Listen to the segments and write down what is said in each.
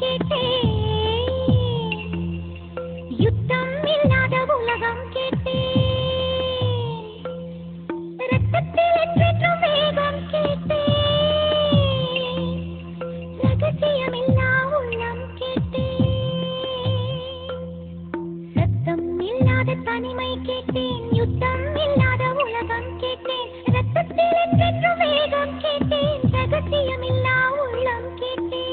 கேட்டேன் யுத்தம் இல்லாத உலகம் கேட்டேன் ரத்தத்தில் என்றென்றும் வேகம் கேட்டேன் ரகசியமில்லா உள்ளம் கேட்டேன் சத்தம் இல்லாத தனிமை கேட்டேன் யுத்தம் இல்லாத உலகம் கேட்டேன் ரத்தத்தில் என்றென்றும் வேகம் கேட்டேன் ரகசியமில்லா உள்ளம் கேட்டேன்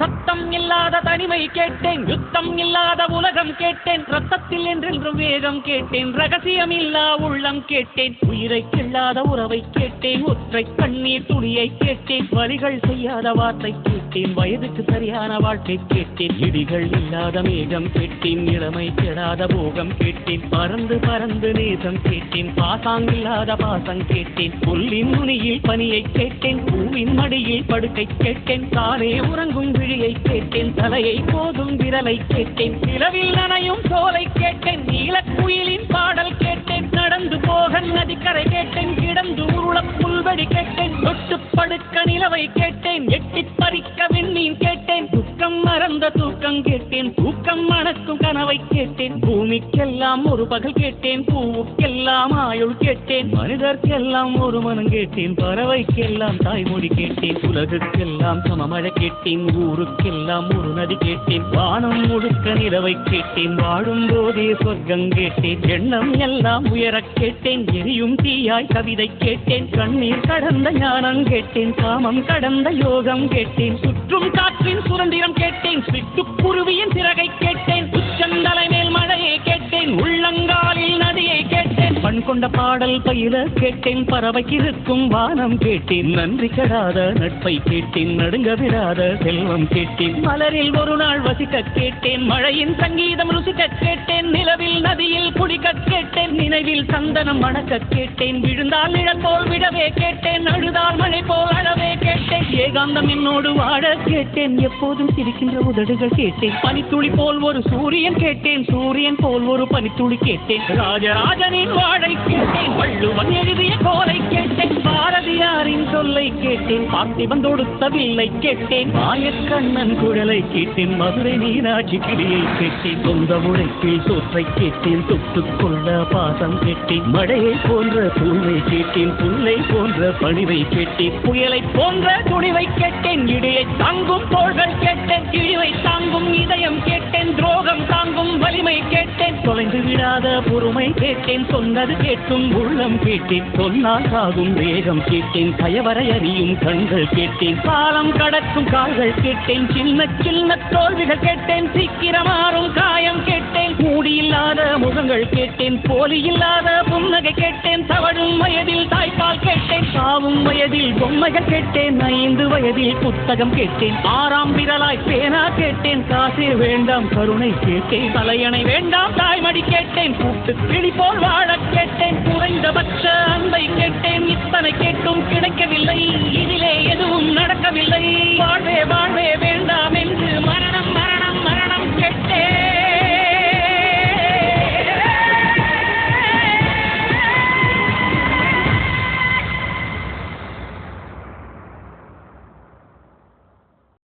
சத்தம் இல்லாத தனிமை கேட்டேன் யுத்தம் இல்லாத உலகம் கேட்டேன் ரத்தத்தில் என்றென்றும் வேகம் கேட்டேன் ரகசியம் இல்லா உள்ளம் கேட்டேன் உயிரை கில்லாத உறவை கேட்டேன் ஒற்றை கண்ணீர் துளியை கேட்டேன் வலிகள் செய்யாத வார்த்தை கேட்டேன் வயதுக்கு சரியான வாழ்க்கை கேட்டேன் இடிகள் இல்லாத மேகம் கேட்டேன் இளமை கெடாத போகம் கேட்டேன் பறந்து பறந்து நேசம் கேட்டேன் பாசாங்கில்லாத பாசம் கேட்டேன் புல்லின் நுனியில் பனியை கேட்டேன் பூவின் மடியில் படுக்கை கேட்டேன் தானே உறங்கும் விழியை கேட்டேன் தலையை போதும் விரலை கேட்டேன் நிலவில் நனையும் சோலை கேட்டேன் நீலக்குயிலின் பாடல் கேட்டேன் நடந்து போக நதிக்கரை கேட்டேன் கிடந்து உருள புல்வெடி கேட்டேன் தொட்டு படுக்க நிலவை கேட்டேன் எட்டி பறிக்க விண்மீன் கேட்டேன் துக்கம் மறந்த தூக்கம் கேட்டேன் தூக்கம் மணக்கும் கனவை கேட்டேன் பூமிக்கெல்லாம் ஒரு பகல் கேட்டேன் பூவுக்கெல்லாம் ஆயுள் கேட்டேன் மனிதர்க்கெல்லாம் ஒரு மனம் கேட்டேன் பறவைக்கெல்லாம் தாய்மொழி கேட்டேன் உலகுக்கெல்லாம் சமமழை கேட்டேன் ஊருக்கெல்லாம் ஒரு நதி கேட்டேன் வானம் முழுக்க நிலவை கேட்டேன் வாழும் போதே சொர்க்கம் கேட்டேன் எண்ணம் எல்லாம் உயர கேட்டேன் எரியும் தீயாய் கவிதை கேட்டேன் கண்ணீர் கடந்த ஞானம் கேட்டேன் காமம் கடந்த யோகம் கேட்டேன் சுற்றும் காற்றின் சுதந்திரம் கேட்டேன் சிட்டுக்குருவியின் சிறகை கேட்டேன் உச்சந்தலை மேல் மழையை கேட்டேன் உள்ளங்காலில் நதியை கேட்டேன் பண் கொண்ட பாடல் பயில கேட்டேன் பறவைக்கு இருக்கும் வானம் கேட்டேன் நன்றி கெடாத நட்பை கேட்டேன் நடுங்க விடாத செல்வம் கேட்டேன் மலரில் ஒரு நாள் வசிக்க கேட்டேன் மழையின் சங்கீதம் ருசிக்க கேட்டேன் நிலவில் நதியில் குடிக்க கேட்டேன் நினைவில் சந்தனம் மணக்க கேட்டேன் விழுந்தால் நிழல் போல் விடவே கேட்டேன் அழுதால் மழை போல் அழவே கேட்டேன் ஏகாந்தம் என்னோடு வாழ கேட்டேன் எப்போதும் சிரிக்கின்ற உதடுகள் கேட்டேன் பனித்துளி போல் ஒரு சூரியன் கேட்டேன் சூரியன் போல் ஒரு பனித்துளி கேட்டேன் ராஜராஜனின் வாழை கேட்டேன் வள்ளுவன் எழுதிய கோலை கேட்டேன் பாரதியாரின் சொல்லை கேட்டேன் பார்த்திபன் தொடுத்த வில்லை கேட்டேன் மாயக்கண்ணன் குழலை கேட்டேன் மதுரை மீனாட்சி கிளியை கேட்டேன் சொந்த உழைப்பில் சோற்றை கேட்டேன் தொட்டுக்கொள்ள பாசம் கேட்டேன் மழையை போன்ற பூவை கேட்டேன் புல்லை போன்ற பணிவை கேட்டேன் புயலை போன்ற துணிவை கேட்டேன் இடையை தாங்கும் தோள்கள் கேட்டேன் இழிவை தாங்கும் இதயம் கேட்டேன் துரோகம் தாங்கும் வலிமை கேட்டேன் தொலைந்து விடாத பொறுமை கேட்டேன் சொன்னது கேட்டும் உள்ளம் கேட்டேன் சொன்னால் சாகும் வேகம் கேட்டேன் கயவரை அறியும் கண்கள் கேட்டேன் காலம் கடக்கும் கால்கள் கேட்டேன் சின்ன சின்ன தோல்விகள் கேட்டேன் சீக்கிரமாறும் காயம் கேட்டேன் மூடியில்லாத முகங்கள் கேட்டேன் போலி இல்லாத புன்னகை கேட்டேன் தவழும் வயதில் தாய்ப்பால் கேட்டேன் சாவும் வயதில் பொம்மைகள் கேட்டேன் 5 வயதில் புத்தகம் கேட்டேன் 6ஆம் விரலாய் பேனா கேட்டேன் காசே வேண்டாம் கருணை கேட்டேன் தலையணை வேண்டாம் தாய்மடி கேட்டேன் கூட்டு கிளி போல் வாழ கேட்டேன் குறைந்தபட்ச